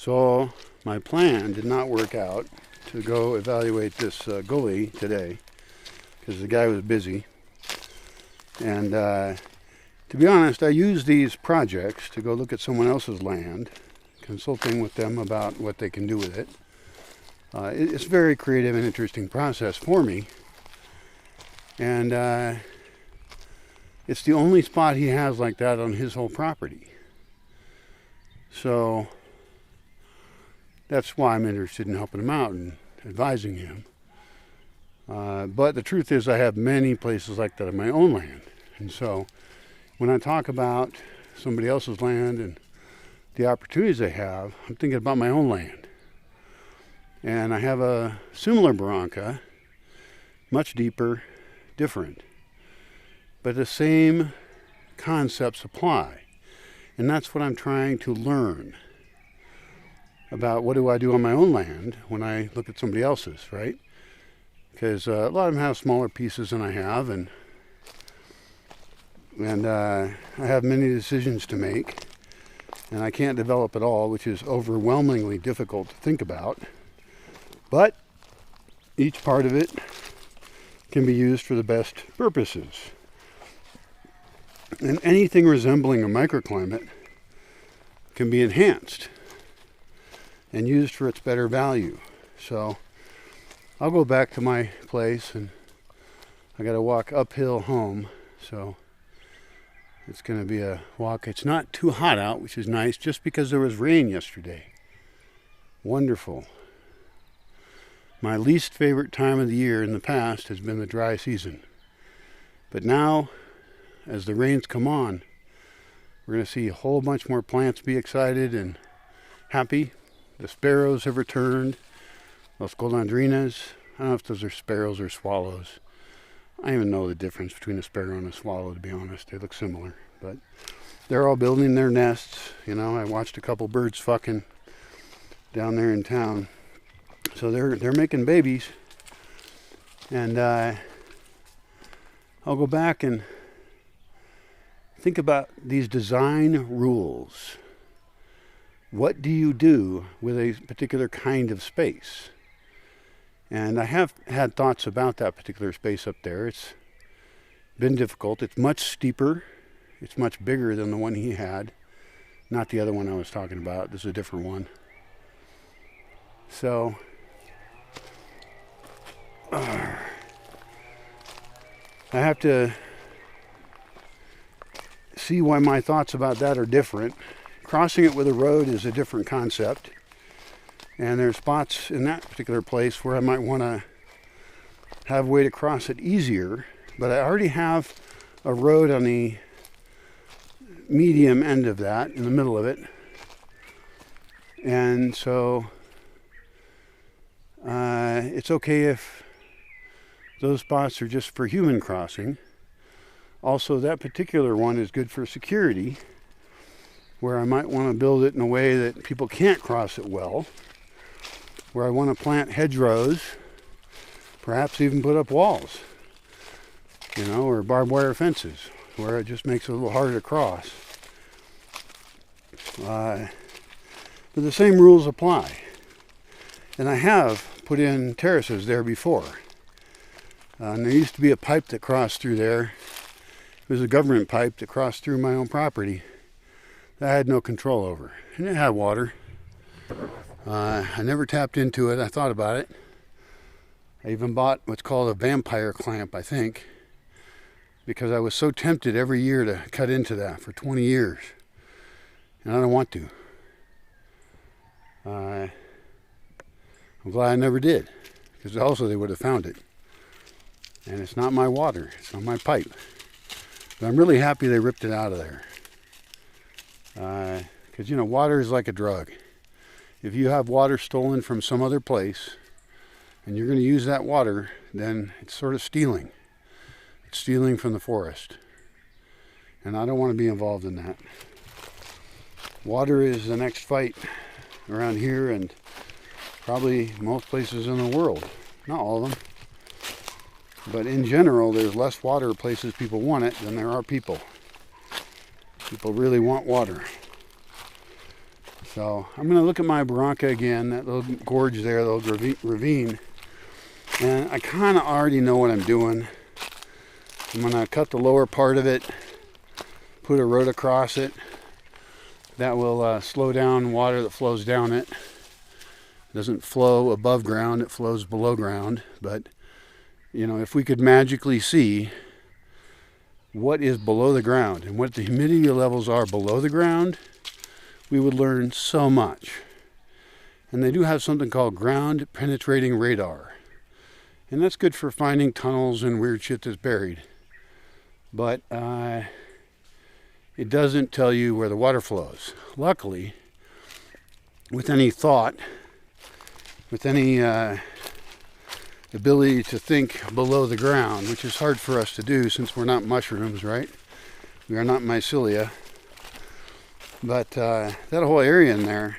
So my plan did not work out to go evaluate this gully today because the guy was busy. And to be honest, I use these projects to go look at someone else's land, consulting with them about what they can do with it. It's a very creative and interesting process for me. And it's the only spot he has like that on his whole property. So that's why I'm interested in helping him out and advising him. But the truth is I have many places like that on my own land. And so when I talk about somebody else's land and the opportunities they have, I'm thinking about my own land. And I have a similar barranca, much deeper, different. But the same concepts apply. And that's what I'm trying to learn about. What do I do on my own land when I look at somebody else's, right? Because a lot of them have smaller pieces than I have, and I have many decisions to make, and I can't develop it all, which is overwhelmingly difficult to think about. But each part of it can be used for the best purposes. And anything resembling a microclimate can be enhanced and used for its better value. So I'll go back to my place, and I got to walk uphill home, so it's going to be a walk. It's not too hot out, which is nice, just because there was rain yesterday. Wonderful. My least favorite time of the year in the past has been the dry season. But now, as the rains come on, we're going to see a whole bunch more plants be excited and happy. The sparrows have returned. Los golondrinas. I don't know if those are sparrows or swallows. I don't even know the difference between a sparrow and a swallow, to be honest. They look similar. But they're all building their nests. You know, I watched a couple birds fucking down there in town. So they're making babies. And I'll go back and think about these design rules. What do you do with a particular kind of space? And I have had thoughts about that particular space up there. It's been difficult. It's much steeper. It's much bigger than the one he had. Not the other one I was talking about. This is a different one. So I have to see why my thoughts about that are different. Crossing it with a road is a different concept. And there's spots in that particular place where I might want to have a way to cross it easier. But I already have a road on the medium end of that, in the middle of it. And so it's okay if those spots are just for human crossing. Also, that particular one is good for security, where I might want to build it in a way that people can't cross it well, where I want to plant hedgerows, perhaps even put up walls, or barbed wire fences, where it just makes it a little harder to cross. But the same rules apply. And I have put in terraces there before. And there used to be a pipe that crossed through there. It was a government pipe that crossed through my own property that I had no control over. And it had water. I never tapped into it. I thought about it. I even bought what's called a vampire clamp, I think, because I was so tempted every year to cut into that for 20 years. And I don't want to. I'm glad I never did, because also they would have found it. And it's not my water. It's not my pipe. But I'm really happy they ripped it out of there. Because, water is like a drug. If you have water stolen from some other place and you're going to use that water, then it's sort of stealing. It's stealing from the forest. And I don't want to be involved in that. Water is the next fight around here and probably most places in the world. Not all of them. But in general, there's less water places people want it than there are people. People really want water. So I'm going to look at my Barranca again, that little gorge there, the little ravine. And I kind of already know what I'm doing. I'm going to cut the lower part of it, put a road across it. That will slow down water that flows down it. It doesn't flow above ground, it flows below ground. But, you know, if we could magically see what is below the ground and what the humidity levels are below the ground, we would learn so much. And they do have something called ground penetrating radar. And that's good for finding tunnels and weird shit that's buried. But it doesn't tell you where the water flows. Luckily, with any thought, with any ability to think below the ground, which is hard for us to do since we're not mushrooms, right? We are not mycelia. But that whole area in there,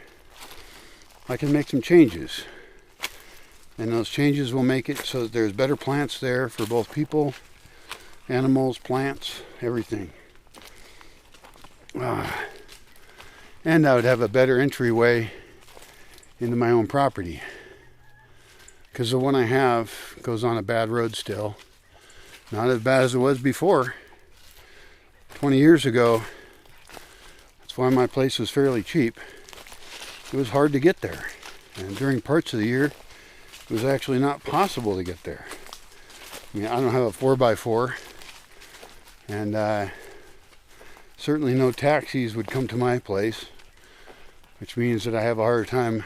I can make some changes. And those changes will make it so that there's better plants there for both people, animals, plants, everything. And I would have a better entryway into my own property. Because the one I have goes on a bad road still. Not as bad as it was before. 20 years ago, that's why my place was fairly cheap. It was hard to get there. And during parts of the year, it was actually not possible to get there. I mean, I don't have a 4x4. And certainly no taxis would come to my place. Which means that I have a harder time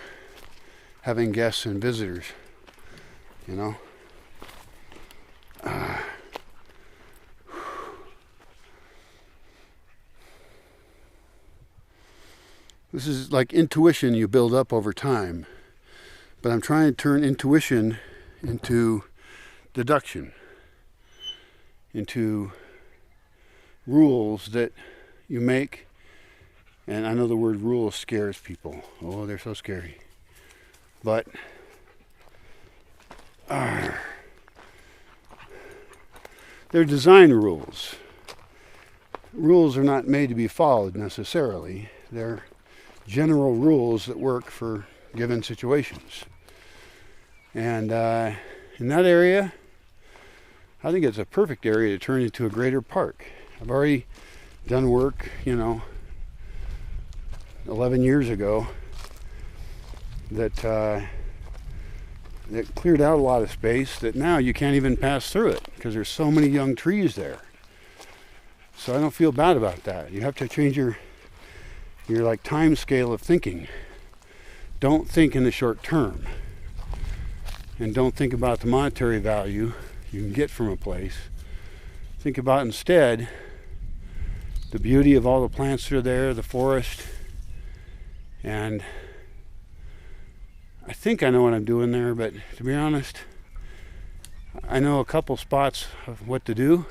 having guests and visitors. You know? This is like intuition you build up over time. But I'm trying to turn intuition into deduction. Into rules that you make. And I know the word rule scares people. Oh, they're so scary. But they're design rules. Rules are not made to be followed necessarily. They're general rules that work for given situations. And in that area, I think it's a perfect area to turn into a greater park. I've already done work, 11 years ago that cleared out a lot of space that now you can't even pass through it because there's so many young trees there. So I don't feel bad about that. You have to change your like time scale of thinking. Don't think in the short term. And don't think about the monetary value you can get from a place. Think about instead the beauty of all the plants that are there, the forest. And I think I know what I'm doing there, but to be honest, I know a couple spots of what to do.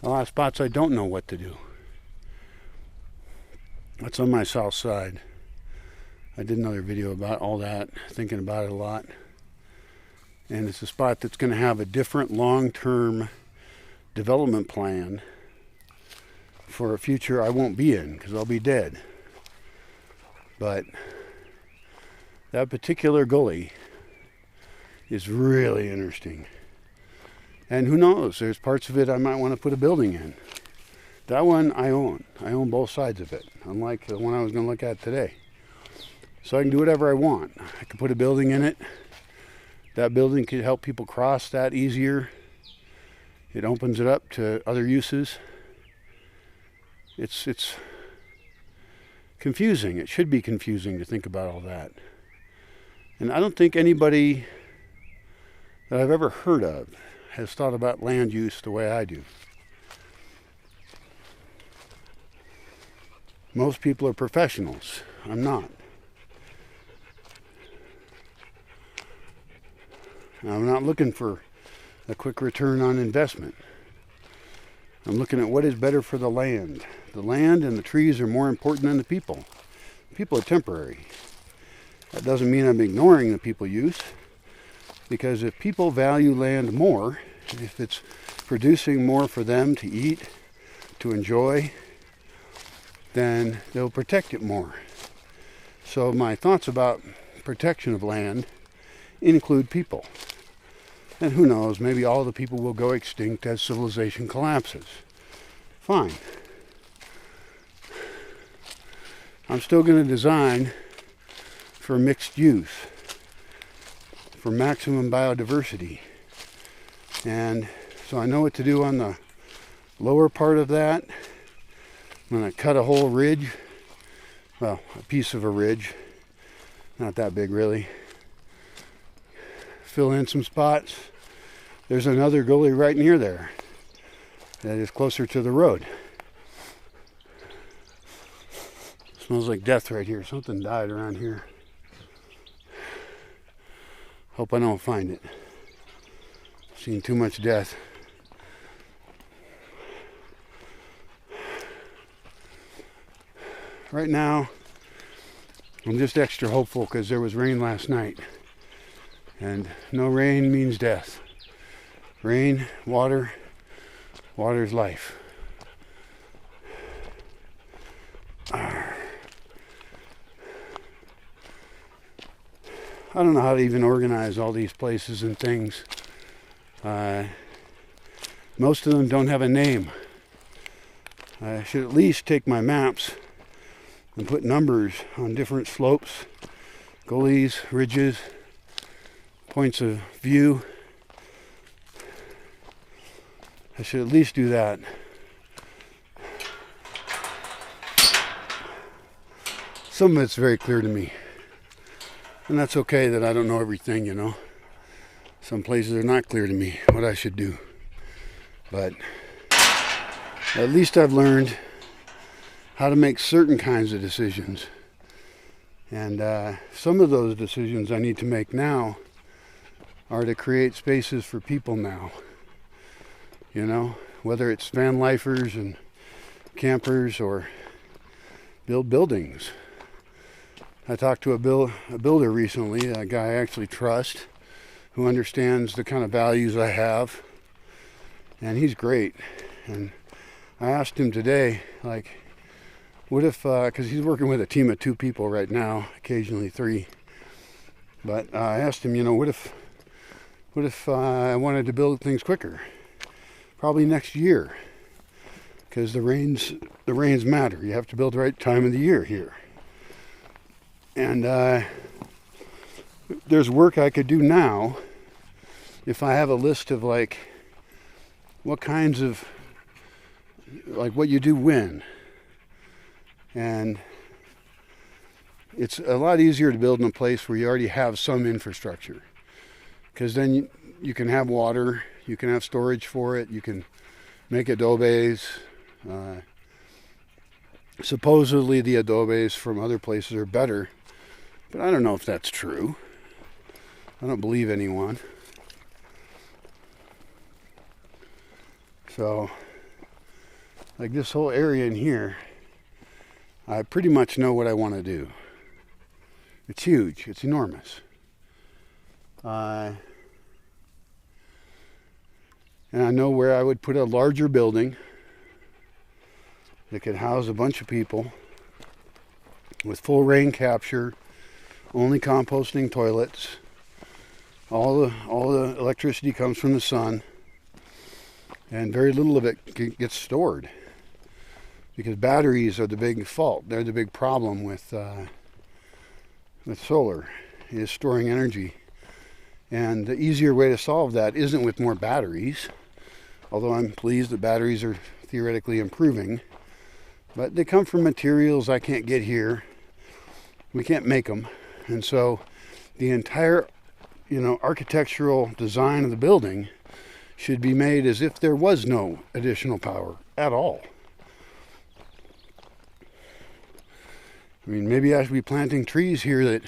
A lot of spots I don't know what to do. That's on my south side. I did another video about all that, thinking about it a lot. And it's a spot that's going to have a different long-term development plan for a future I won't be in because I'll be dead. But that particular gully is really interesting. And who knows, there's parts of it I might want to put a building in. That one I own. I own both sides of it, unlike the one I was going to look at today. So I can do whatever I want. I can put a building in it. That building could help people cross that easier. It opens it up to other uses. It's confusing. It should be confusing to think about all that. And I don't think anybody that I've ever heard of has thought about land use the way I do. Most people are professionals. I'm not. I'm not looking for a quick return on investment. I'm looking at what is better for the land. The land and the trees are more important than the people. People are temporary. That doesn't mean I'm ignoring the people use, because if people value land more, if it's producing more for them to eat, to enjoy, then they'll protect it more. So my thoughts about protection of land include people. And who knows, maybe all the people will go extinct as civilization collapses. Fine. I'm still going to design for mixed use, for maximum biodiversity. And so I know what to do on the lower part of that. I'm going to cut a whole ridge, well, a piece of a ridge, not that big really. Fill in some spots. There's another gully right near there that is closer to the road. Smells like death right here. Something died around here. Hope I don't find it. Seen too much death. Right now, I'm just extra hopeful because there was rain last night. And no rain means death. Rain, water, water's life. I don't know how to even organize all these places and things. Most of them don't have a name. I should at least take my maps and put numbers on different slopes, gullies, ridges, points of view. I should at least do that. Some of it's very clear to me. And that's okay that I don't know everything, you know. Some places are not clear to me what I should do. But at least I've learned how to make certain kinds of decisions. And some of those decisions I need to make now are to create spaces for people now. You know, whether it's van lifers and campers or build buildings. I talked to a builder recently, a guy I actually trust, who understands the kind of values I have, and he's great. And I asked him today, like, what if, because he's working with a team of 2 people right now, occasionally 3, but I asked him, you know, what if I wanted to build things quicker? Probably next year, because the rains matter. You have to build the right time of the year here. And there's work I could do now if I have a list of like what kinds of, like what you do when. And it's a lot easier to build in a place where you already have some infrastructure, because then you can have water, you can have storage for it, you can make adobes. Supposedly the adobes from other places are better, but I don't know if that's true. I don't believe anyone. So, like this whole area in here, I pretty much know what I want to do. It's huge. It's enormous. And I know where I would put a larger building that could house a bunch of people with full rain capture, only composting toilets. All the electricity comes from the sun, and very little of it gets stored, because batteries are the big fault. They're the big problem with solar, is storing energy. And the easier way to solve that isn't with more batteries, although I'm pleased that batteries are theoretically improving, but they come from materials I can't get here. We can't make them. And so the entire, architectural design of the building should be made as if there was no additional power at all. I mean, maybe I should be planting trees here that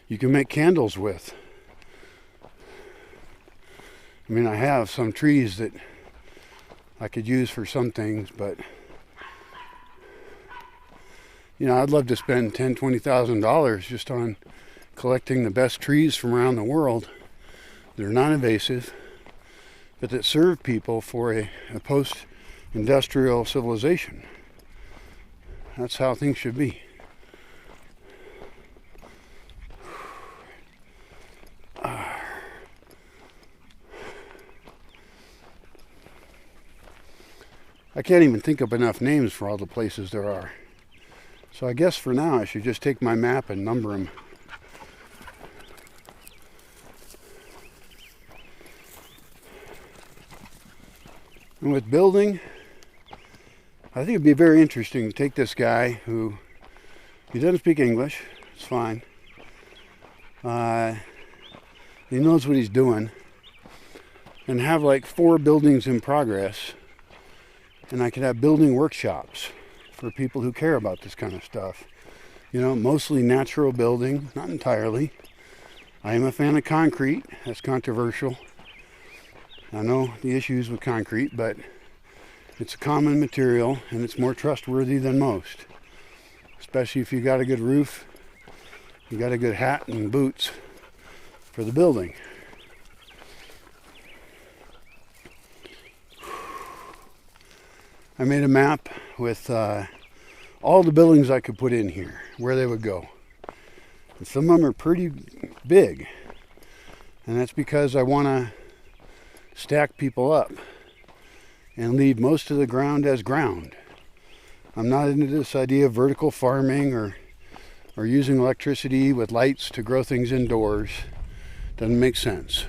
you can make candles with. I mean, I have some trees that I could use for some things, but I'd love to spend $10,000, $20,000 just on collecting the best trees from around the world that are non-invasive, but that serve people for a post-industrial civilization. That's how things should be. I can't even think up enough names for all the places there are. So I guess for now I should just take my map and number them. And with building, I think it'd be very interesting to take this guy who, he doesn't speak English, it's fine. He knows what he's doing, and have like 4 buildings in progress, and I could have building workshops for people who care about this kind of stuff. You know, mostly natural building, not entirely. I am a fan of concrete. That's controversial. I know the issues with concrete, but it's a common material and it's more trustworthy than most. Especially if you got a good roof, you got a good hat and boots for the building. I made a map with all the buildings I could put in here, where they would go. And some of them are pretty big. And that's because I want to stack people up and leave most of the ground as ground. I'm not into this idea of vertical farming or using electricity with lights to grow things indoors. Doesn't make sense.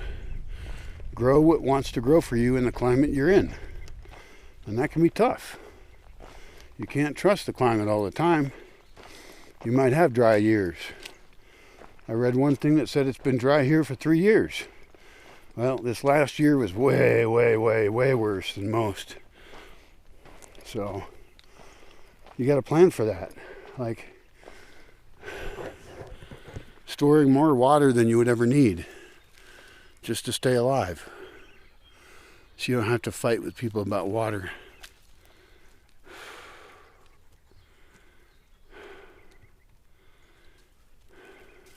Grow what wants to grow for you in the climate you're in. And that can be tough. You can't trust the climate all the time. You might have dry years. I read one thing that said it's been dry here for 3 years. Well, this last year was way, way, way, way worse than most. So, you got to plan for that. Like, storing more water than you would ever need just to stay alive. So you don't have to fight with people about water.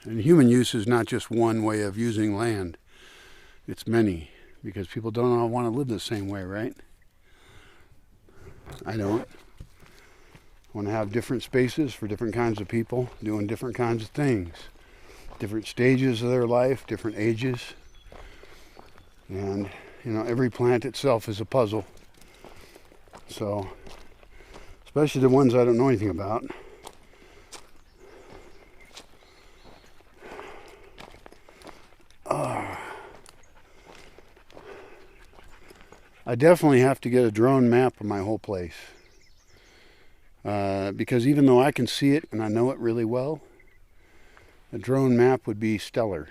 And human use is not just one way of using land. It's many, because people don't all want to live the same way, right? I don't. I want to have different spaces for different kinds of people doing different kinds of things. Different stages of their life, different ages. And, you know, every plant itself is a puzzle. So, especially the ones I don't know anything about. I definitely have to get a drone map of my whole place. Because even though I can see it and I know it really well, a drone map would be stellar.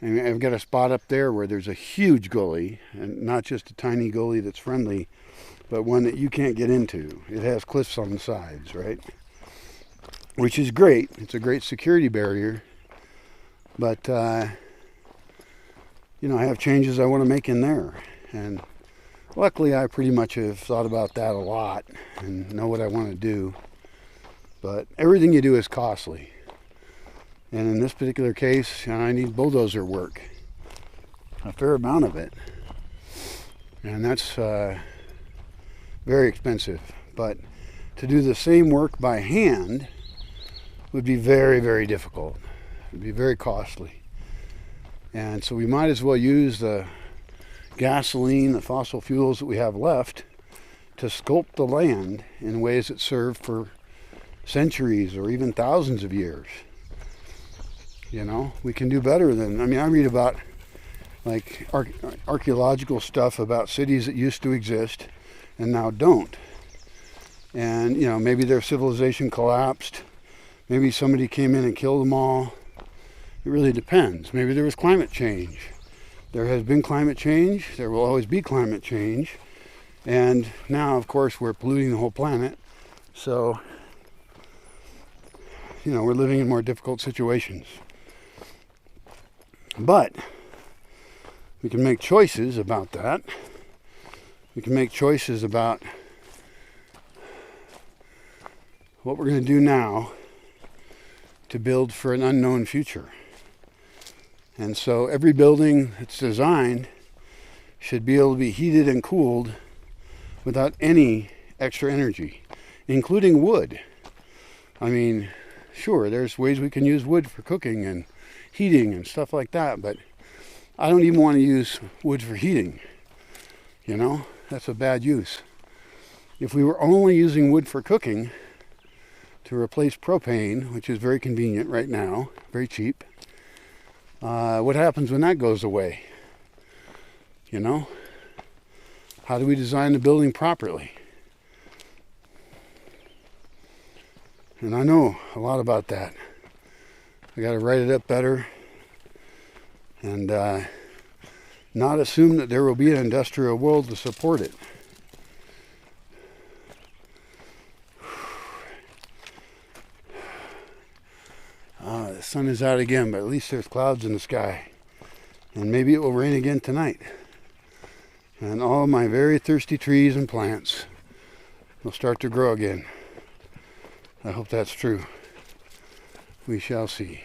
And I've got a spot up there where there's a huge gully, and not just a tiny gully that's friendly, but one that you can't get into. It has cliffs on the sides, right? Which is great. It's a great security barrier. But, you know, I have changes I want to make in there. And luckily I pretty much have thought about that a lot and know what I want to do. But everything you do is costly. And in this particular case, I need bulldozer work. A fair amount of it. And that's very expensive. But to do the same work by hand would be very, very difficult. It would be very costly. And so we might as well use the gasoline, the fossil fuels that we have left to sculpt the land in ways that serve for centuries or even thousands of years. You know, we can do better than, I mean, I read about like archaeological stuff about cities that used to exist and now don't. And, you know, maybe their civilization collapsed. Maybe somebody came in and killed them all. It really depends. Maybe there was climate change. There has been climate change. There will always be climate change. And now, of course, we're polluting the whole planet. So, you know, we're living in more difficult situations. But we can make choices about that. We can make choices about what we're going to do now to build for an unknown future. And so every building that's designed should be able to be heated and cooled without any extra energy. including wood. I mean, sure, there's ways we can use wood for cooking and heating and stuff like that, but I don't even want to use wood for heating. You know, that's a bad use. If we were only using wood for cooking to replace propane, which is very convenient right now, very cheap, what happens when that goes away? You know, how do we design the building properly? And I know a lot about that. I got to write it up better and not assume that there will be an industrial world to support it. The sun is out again, but at least there's clouds in the sky. And maybe it will rain again tonight. And all my very thirsty trees and plants will start to grow again. I hope that's true. We shall see.